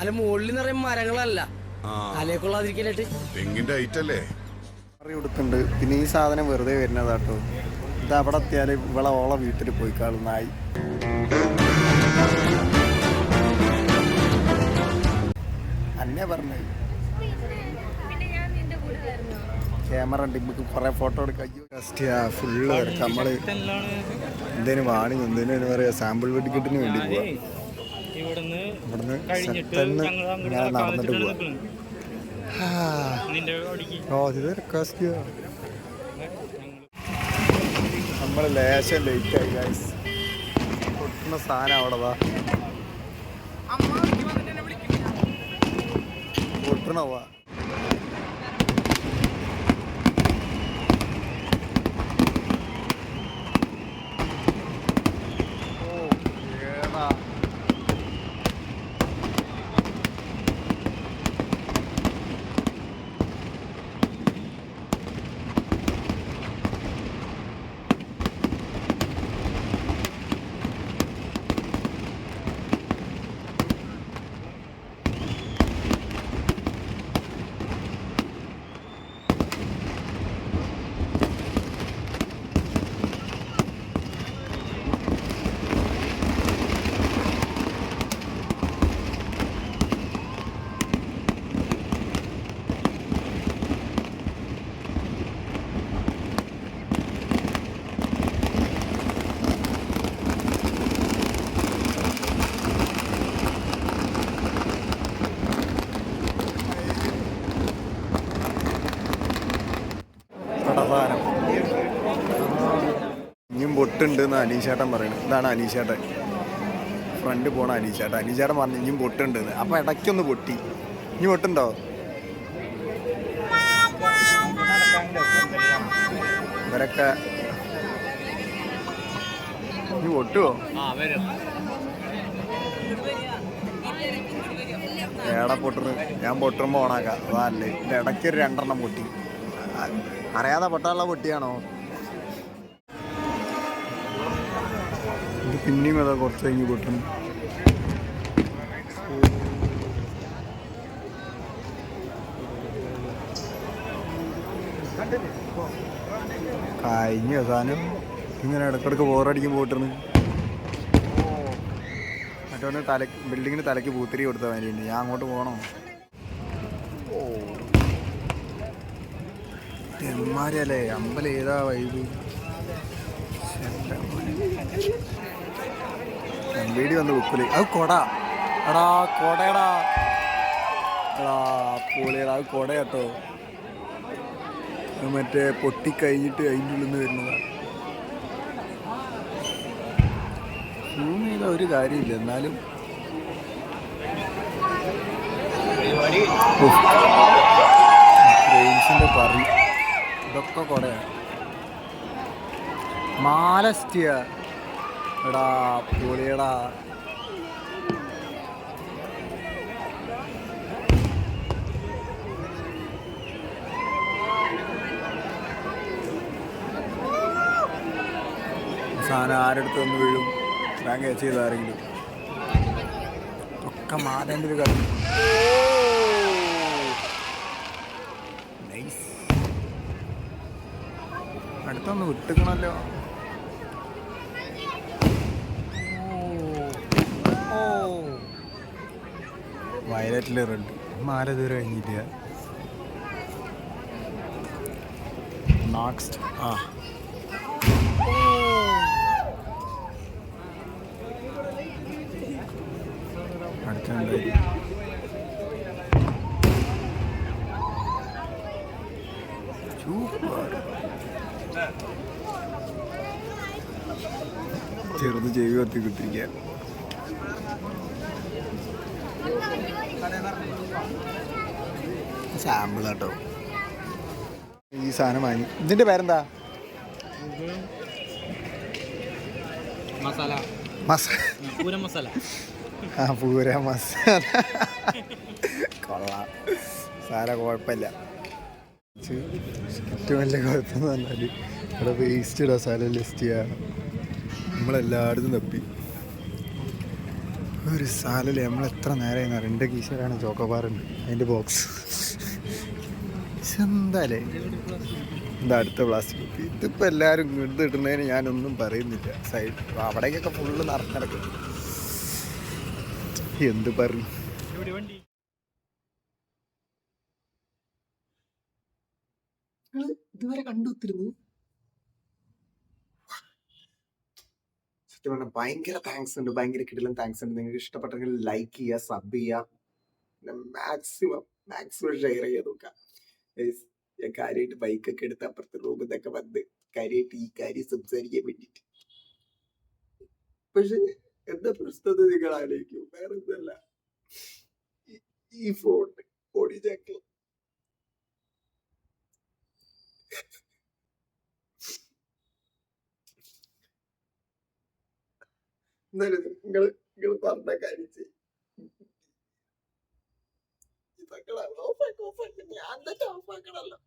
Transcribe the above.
അല്ല മുകളിൽ നിറയെ മരങ്ങളല്ല തലയൊക്കൊള്ളാതിരിക്കാനായിട്ട് തെങ്ങിന്റെ ഐറ്റല്ലേ കൊടുക്കുന്നുണ്ട്. പിന്നെ ഈ സാധനം വെറുതെ വരുന്നതാട്ടോ. ഇത് അവിടെ എത്തിയാൽ ഇവിടെ ഓളെ വീട്ടിൽ പോയി കാണുന്നായി. അന്നെ പറഞ്ഞത് ക്യാമറ ഉണ്ട്, നമുക്ക് കുറേ ഫോട്ടോ എടുക്കാം. ഫുള്ള് കിടക്കാം. നമ്മൾ എന്തേലും വാണി എന്തേലും എന്താ പറയുക സാമ്പിൾ വെടിക്കെട്ടിന് വേണ്ടി പോവാം. ഇവിടുന്ന് ഇങ്ങനെ നടന്നിട്ട് പോവാം. നമ്മൾ ലേശം ലേറ്റായി ഗൈസ്. പൊട്ടുന്ന സാധനം അവിടെ പൊട്ടണവാ. ഇനിയും പൊട്ടുണ്ട് എന്ന് അനീഷേട്ടൻ പറയുന്നത്. ഇതാണ് അനീഷേട്ടൻ, ഫ്രണ്ട് പോണ അനീഷേട്ടൻ. അനീഷേട്ടൻ പറഞ്ഞു ഇനിയും പൊട്ടുണ്ട് എന്ന്. അപ്പം ഇടയ്ക്കൊന്ന് പൊട്ടി. ഇനി പൊട്ടുണ്ടോ? ഇവരൊക്കെ ഇനി പൊട്ടുവോ? ഏടെ പൊട്ടുന്നത്? ഞാൻ പൊട്ടുമ്പോൾ ഓണാക്കാം. അതല്ലേ ഇതിൻ്റെ ഇടയ്ക്ക് ഒരു 2 പൊട്ടി. അറിയാതെ പൊട്ടാനുള്ള പൊട്ടിയാണോ ഇത്? പിന്നെയും അതാ കുറച്ച് കഴിഞ്ഞ് പൊട്ടണം. കഴിഞ്ഞ സാധനം ഇങ്ങനെ ഇടക്കിടക്ക് ബോറടിക്കുമ്പോൾ പൊട്ടുന്നു. മറ്റൊന്ന് ബിൽഡിങ്ങിന് തലയ്ക്ക് പൂത്തിരി കൊടുത്ത മാതിരിയുണ്ട്. ഞാൻ അങ്ങോട്ട് പോകണോ? എമ്മാരല്ലേ അമ്പലം ഏതാ വൈബ്. വീടി വന്ന് ഉപ്പില് അത് കൊട. എടാ കൊടയടാ, എടാ പൊളിയടാ. അത് കൊട കേട്ടോ. മറ്റേ പൊട്ടിക്കഴിഞ്ഞിട്ട് അതിൻ്റെ ഉള്ളിൽ നിന്ന് വരുന്നതാണ്. സൂം ചെയ്ത ഒരു കാര്യമില്ല. എന്നാലും റെയിൻസിൻ്റെ പറി ഇതൊക്കെ കൊടയാണ്. മാലസ്റ്റിയ എടാ പൊളിയടാ. സാധനം ആരെടുത്ത് വന്ന് വീഴും? റാങ്ക് എച്ച് ചെയ്ത ആരെങ്കിലും ഒക്കെ മാറേണ്ട ഒരു കാര്യം. നൈസ്. അടുത്തൊന്ന് വിട്ടുക്കണല്ലോ. വയലറ്റിൽ റെഡ്. മാല ദൂരം കഴിഞ്ഞില്ല. നെക്സ്റ്റ് അടുത്തുണ്ടായി. ചെറുത് ചെവി കത്തി കുത്തിരിക്കുക. സാമ്പിൾ കേട്ടോ. ഈ സാധനം വാങ്ങി. ഇതിന്റെ പേരെന്താ? മസാല. പൂര മസാല. ആ പൂര മസാല. കൊള്ളാം. സാര കുഴപ്പമില്ല. ഏറ്റവും വലിയ കുഴപ്പമെന്ന് പറഞ്ഞാൽ ഇവിടെ വേസ്റ്റ് ഇടാൻ സ്ഥലം ലിസ്റ്റ് ചെയ്യാണ്. നമ്മളെല്ലായിടത്തും തപ്പി. ഒരു സാലല്ലേ നമ്മൾ എത്ര നേരം എൻ്റെ കീശയിലാണ് ചോക്കോബാറുണ്ട് അതിൻ്റെ ബോക്സ്. എന്തായാലേ എന്താ അടുത്ത പ്ലാസ്റ്റിക് കുപ്പി ഇതിപ്പോൾ എല്ലാവരും ഇത് ഇടുന്നതിന് ഞാനൊന്നും പറയുന്നില്ല. സൈഡ് അവിടേക്കൊക്കെ ഫുള്ള് നടക്കും. എന്ത് പറഞ്ഞു ഇതുവരെ കണ്ടുത്തിരുന്നു. സത്യം പറഞ്ഞാൽ ഭയങ്കര താങ്ക്സ് ഉണ്ട്, ഭയങ്കര കിടിലൻ താങ്ക്സ് ഉണ്ട്. നിങ്ങൾക്ക് ഇഷ്ടപ്പെട്ടെങ്കിൽ ലൈക്ക് ചെയ്യുക, സബ് ചെയ്യുക, പിന്നെ മാക്സിമം ഷെയർ ചെയ്ത് നോക്കുക. ഞാൻ കാര്യമായിട്ട് ബൈക്കൊക്കെ എടുത്ത് അപ്പുറത്തെ റൂമിൽ നിന്നൊക്കെ വന്ന് കാര്യമായിട്ട് ഈ കാര്യം സംസാരിക്കാൻ വേണ്ടിയിട്ട്. പക്ഷെ എന്താ പ്രശ്നം നിങ്ങൾ ആലോചിക്കും, വേറെ ഒന്നല്ല, ഈ ഫോൺ ഓടി ജാക്കി എന്നാലും നിങ്ങൾ പറഞ്ഞ കാര്യം ചെയ്യും. ഓഫാക്കി ഞാൻ തന്നെ ഓഫാക്കണല്ലോ.